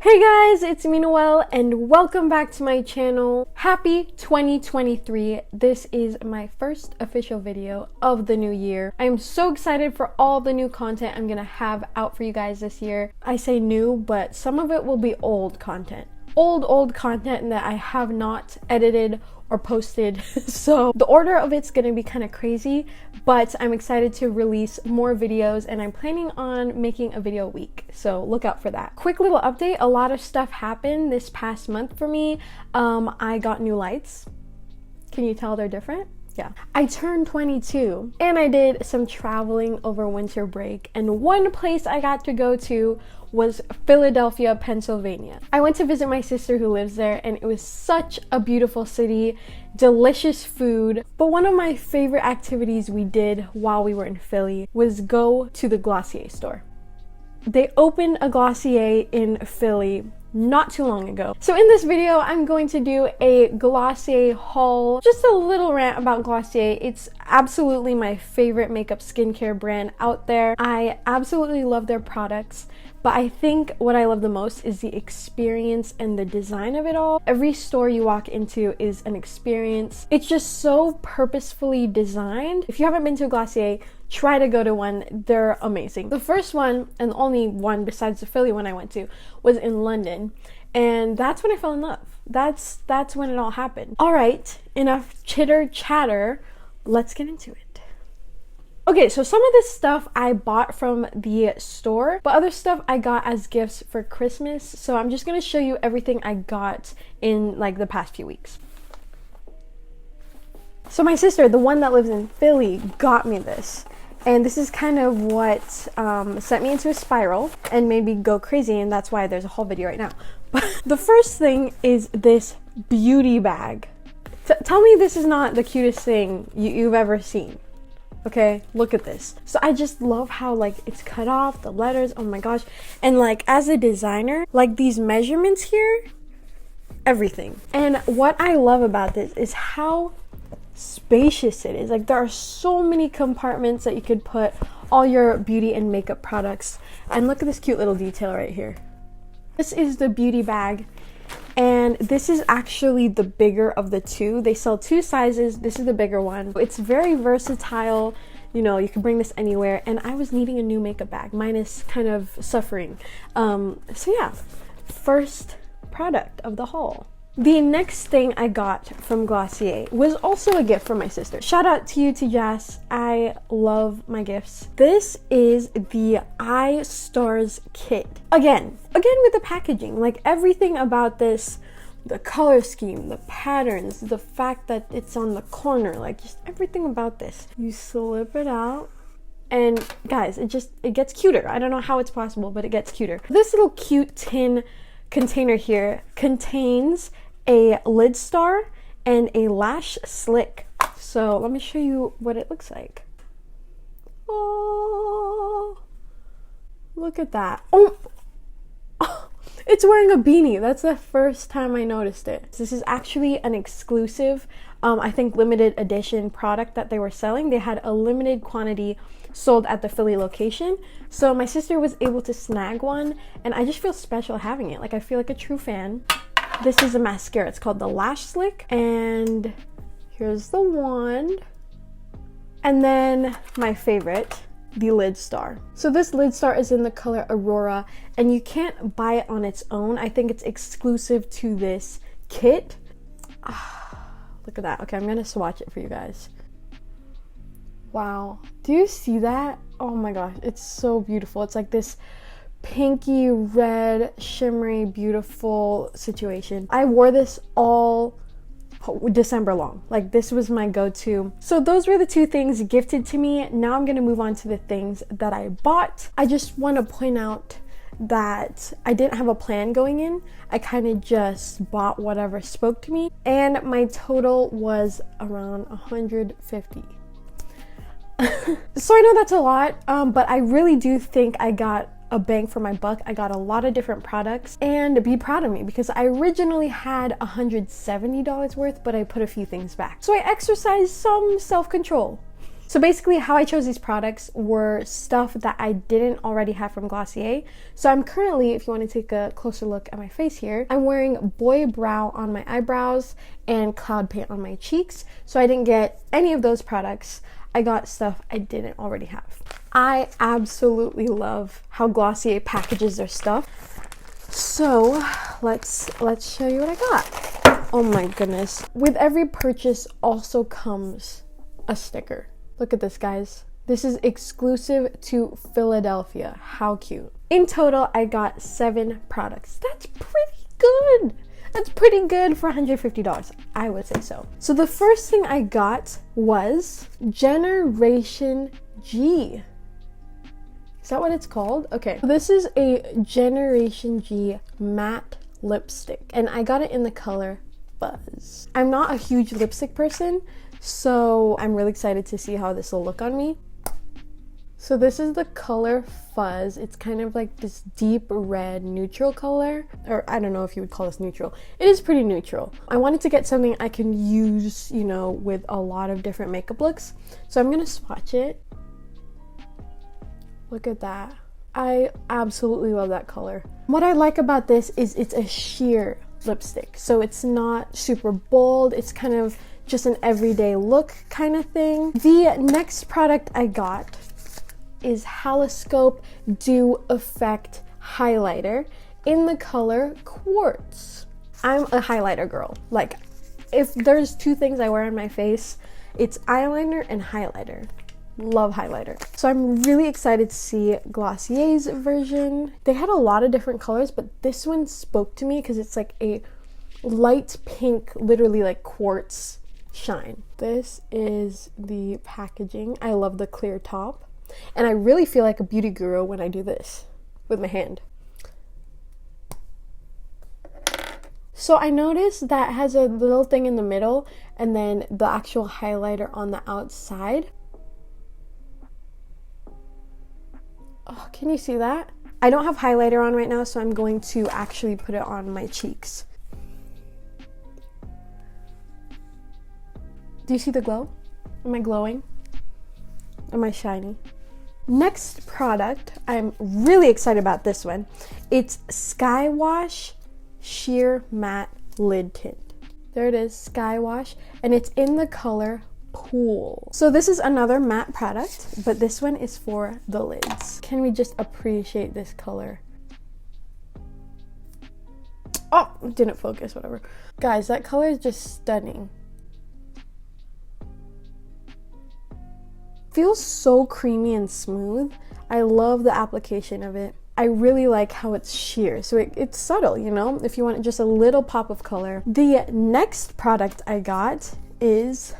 Hey guys, it's me Noelle and welcome back to my channel. Happy 2023. This is my first official video of the new year. I am so excited for all the new content I'm gonna have out for you guys this year. I say new, but some of it will be old content. Old content that I have not edited or posted. So the order of it's gonna be kind of crazy, but I'm excited to release more videos and I'm planning on making a video a week. So look out for that. Quick little update. A lot of stuff happened this past month for me. I got new lights. Can you tell they're different? Yeah. I turned 22 and I did some traveling over winter break, and one place I got to go to was Philadelphia, Pennsylvania. I went to visit my sister who lives there and it was such a beautiful city, delicious food. But one of my favorite activities we did while we were in Philly was go to the Glossier store. They opened a Glossier in Philly not too long ago. So in this video, I'm going to do a Glossier haul, just a little rant about Glossier. It's absolutely my favorite makeup skincare brand out there. I absolutely love their products, but I think what I love the most is the experience and the design of it all. Every store you walk into is an experience. It's just so purposefully designed. If you haven't been to a Glossier, try to go to one. They're amazing. The first one, and the only one besides the Philly one I went to, was in London, and that's when I fell in love. That's when it all happened. All right, enough chitter chatter. Let's get into it. Okay, so some of this stuff I bought from the store, but other stuff I got as gifts for Christmas. So I'm just gonna show you everything I got in like the past few weeks. So my sister, the one that lives in Philly, got me this. And this is kind of what sent me into a spiral and made me go crazy, and that's why there's a whole video right now. But the first thing is this beauty bag. Tell me this is not the cutest thing you've ever seen. Okay, look at this. So I just love how like it's cut off, the letters, oh my gosh. And like as a designer, like these measurements here, everything. And what I love about this is how spacious it is. Like there are so many compartments that you could put all your beauty and makeup products. And look at this cute little detail right here. This is the beauty bag, and this is actually the bigger of the two. They sell two sizes. This is the bigger one. It's very versatile. You know, you can bring this anywhere, and I was needing a new makeup bag. Mine is kind of suffering. So yeah, first product of the haul. The next thing I got from Glossier was also a gift from my sister. Shout out to you, to Jess. I love my gifts. This is the Eye Stars kit. Again with the packaging. Like everything about this, the color scheme, the patterns, the fact that it's on the corner, like just everything about this. You slip it out. And guys, it gets cuter. I don't know how it's possible, but it gets cuter. This little cute tin container here contains a lid star and a Lash Slick. So let me show you what it looks like. Oh, look at that. Oh, it's wearing a beanie. That's the first time I noticed it. This is actually an exclusive, I think limited edition product that they were selling. They had a limited quantity sold at the Philly location. So my sister was able to snag one, and I just feel special having it. Like I feel like a true fan. This is a mascara. It's called the Lash Slick, and here's the wand. And then my favorite, the lid star. So this lid star is in the color Aurora, and you can't buy it on its own. I think it's exclusive to this kit. Look at that. Okay, I'm gonna swatch it for you guys. Wow, do you see that? Oh my gosh, it's so beautiful. It's like this pinky red shimmery beautiful situation. I wore this all December long. Like this was my go-to. So those were the two things gifted to me. Now I'm gonna move on to the things that I bought. I just want to point out that I didn't have a plan going in. I kind of just bought whatever spoke to me, and my total was around 150. So I know that's a lot, but I really do think I got a bang for my buck. I got a lot of different products, and be proud of me because I originally had $170 worth, but I put a few things back. So I exercised some self-control. So basically how I chose these products were stuff that I didn't already have from Glossier. So I'm currently, if you want to take a closer look at my face here, I'm wearing Boy Brow on my eyebrows and Cloud Paint on my cheeks. So I didn't get any of those products. I got stuff I didn't already have. I absolutely love how Glossier packages their stuff. So let's show you what I got. Oh my goodness. With every purchase also comes a sticker. Look at this, guys. This is exclusive to Philadelphia. How cute. In total, I got 7 products. That's pretty good. That's pretty good for $150. I would say so. So the first thing I got was Generation G. Is that what it's called? Okay. This is a Generation G matte lipstick, and I got it in the color Fuzz. I'm not a huge lipstick person, so I'm really excited to see how this will look on me. So this is the color Fuzz. It's kind of like this deep red neutral color, or I don't know if you would call this neutral. It is pretty neutral. I wanted to get something I can use, you know, with a lot of different makeup looks. So I'm gonna swatch it. Look at that. I absolutely love that color. What I like about this is it's a sheer lipstick. So it's not super bold. It's kind of just an everyday look kind of thing. The next product I got is Haloscope Dew Effect Highlighter in the color Quartz. I'm a highlighter girl. Like, if there's 2 things I wear on my face, it's eyeliner and highlighter. Love highlighter. So I'm really excited to see Glossier's version. They had a lot of different colors, but this one spoke to me because it's like a light pink, literally like quartz shine. This is the packaging. I love the clear top. And I really feel like a beauty guru when I do this with my hand. So I noticed that has a little thing in the middle and then the actual highlighter on the outside. Oh, can you see that? I don't have highlighter on right now, so I'm going to actually put it on my cheeks. Do you see the glow? Am I glowing? Am I shiny? Next product, I'm really excited about this one. It's Skywash Sheer Matte Lid Tint. There it is, Skywash, and it's in the color Pool. So this is another matte product, but this one is for the lids. Can we just appreciate this color? Oh, didn't focus, whatever. Guys, that color is just stunning. Feels so creamy and smooth. I love the application of it. I really like how it's sheer, so it's subtle, you know, if you want just a little pop of color. The next product I got is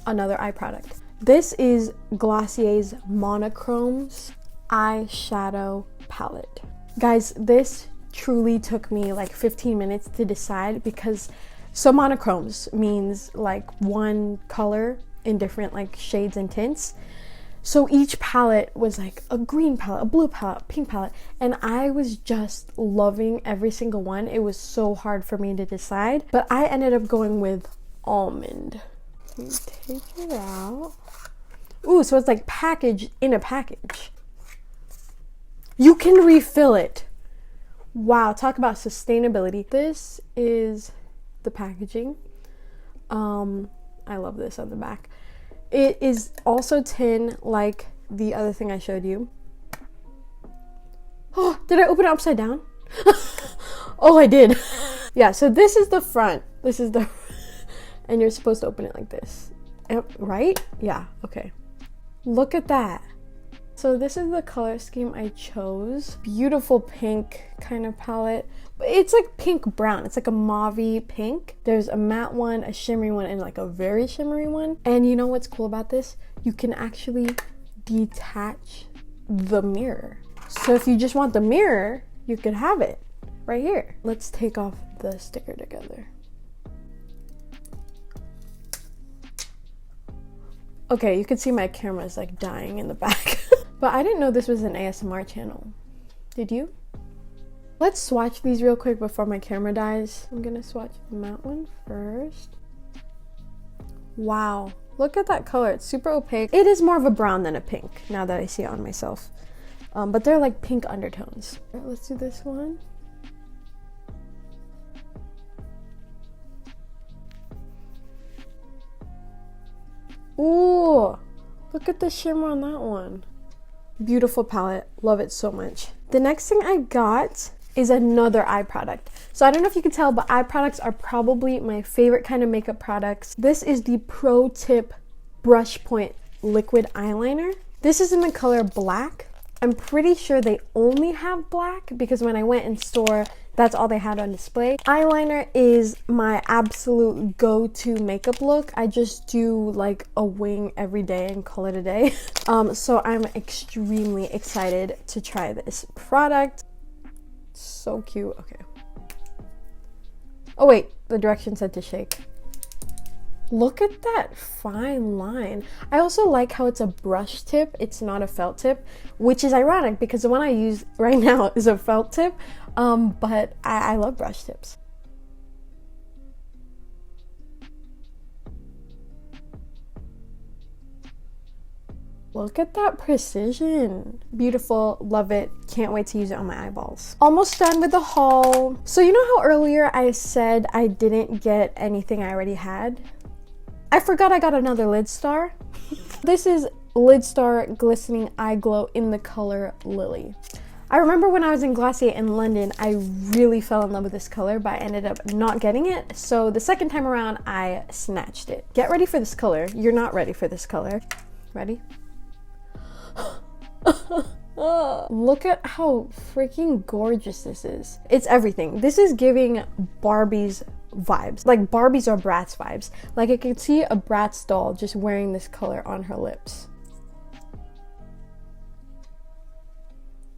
another eye product. This is Glossier's Monochromes eyeshadow palette. Guys, this truly took me like 15 minutes to decide because so monochromes means like one color in different like shades and tints. So each palette was like a green palette, a blue palette, pink palette, and I was just loving every single one. It was so hard for me to decide, but I ended up going with almond. Take it out. Ooh, so it's like packaged in a package. You can refill it. Wow, talk about sustainability. This is the packaging. I love this on the back. It is also tin like the other thing I showed you. Oh, did I open it upside down? Oh, I did. Yeah, so this is the front. This is the and you're supposed to open it like this, right? Yeah, okay. Look at that. So this is the color scheme I chose. Beautiful pink kind of palette, but it's like pink brown. It's like a mauve-y pink. There's a matte one, a shimmery one, and like a very shimmery one. And you know what's cool about this? You can actually detach the mirror. So if you just want the mirror, you could have it right here. Let's take off the sticker together. Okay, you can see my camera is like dying in the back. But I didn't know this was an ASMR channel. Did you? Let's swatch these real quick before my camera dies. I'm gonna swatch the matte one first. Wow, Look at that color. It's super opaque. It is more of a brown than a pink now that I see it on myself. But they're like pink undertones. All right, let's do this one. Ooh, look at the shimmer on that one. Beautiful palette. Love it so much. The next thing I got is another eye product. So I don't know if you can tell, but eye products are probably my favorite kind of makeup products. This is the Pro Tip Brush Point Liquid Eyeliner. This is in the color black. I'm pretty sure they only have black because when I went in store, that's all they had on display. Eyeliner is my absolute go-to makeup look. I just do like a wing every day and call it a day. So I'm extremely excited to try this product. So cute. Okay. Oh wait, the direction said to shake. Look at that fine line. I also like how it's a brush tip. It's not a felt tip, which is ironic because the one I use right now is a felt tip. But I love brush tips. Look at that precision. Beautiful, love it. Can't wait to use it on my eyeballs. Almost done with the haul. So you know how earlier I said I didn't get anything I already had? I forgot I got another lid star. This is Lid Star Glistening Eye Glow in the color Lily. I remember when I was in Glossier in London, I really fell in love with this color, but I ended up not getting it. So the second time around, I snatched it. Get ready for this color. You're not ready for this color. Ready? Look at how freaking gorgeous this is. It's everything. This is giving Barbie's vibes, like Barbies or Bratz vibes. Like I could see a Bratz doll just wearing this color on her lips.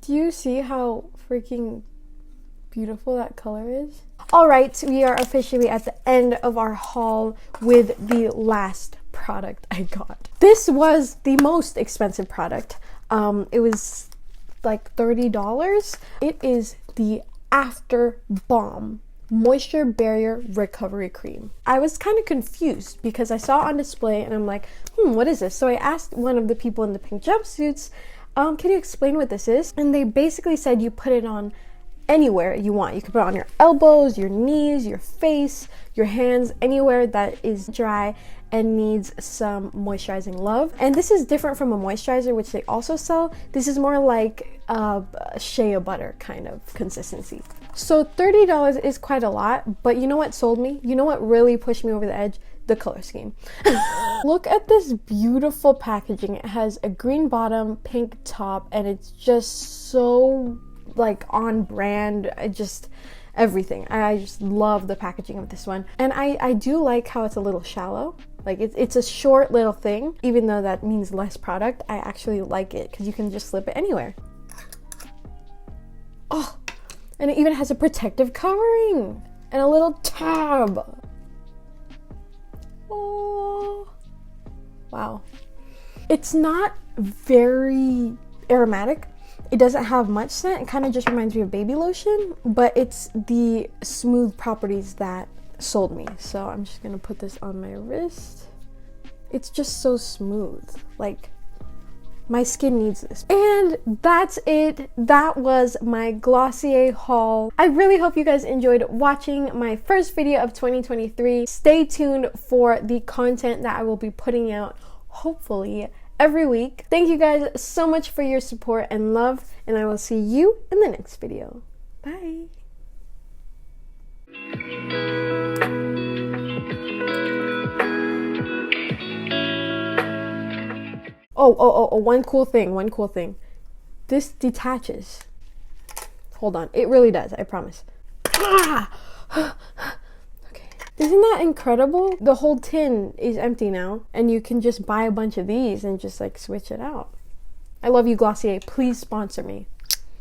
Do you see how freaking beautiful that color is? All right, we are officially at the end of our haul with the last product I got. This was the most expensive product. It was like $30. It is the After Balm Moisture Barrier Recovery Cream. I was kind of confused because I saw it on display and I'm like, what is this? So I asked one of the people in the pink jumpsuits, can you explain what this is? And they basically said you put it on anywhere you want. You can put it on your elbows, your knees, your face, your hands, anywhere that is dry and needs some moisturizing love. And this is different from a moisturizer, which they also sell. This is more like a shea butter kind of consistency. So $30 is quite a lot, but you know what sold me? You know what really pushed me over the edge? The color scheme. Look at this beautiful packaging. It has a green bottom, pink top, and it's just so like on brand. Everything. I just love the packaging of this one. And I do like how it's a little shallow. Like it's a short little thing. Even though that means less product, I actually like it because you can just slip it anywhere. Oh, and it even has a protective covering and a little tab. Oh, wow. It's not very aromatic. It doesn't have much scent. It kind of just reminds me of baby lotion, but it's the smooth properties that sold me. So I'm just gonna put this on my wrist. It's just so smooth. Like, my skin needs this. And that's it. That was my Glossier haul. I really hope you guys enjoyed watching my first video of 2023. Stay tuned for the content that I will be putting out, hopefully, every week. Thank you guys so much for your support and love, and I will see you in the next video. Bye. Oh, one cool thing. This detaches. Hold on, it really does, I promise. Okay. Isn't that incredible? The whole tin is empty now, and you can just buy a bunch of these and just like switch it out. I love you, Glossier. Please sponsor me.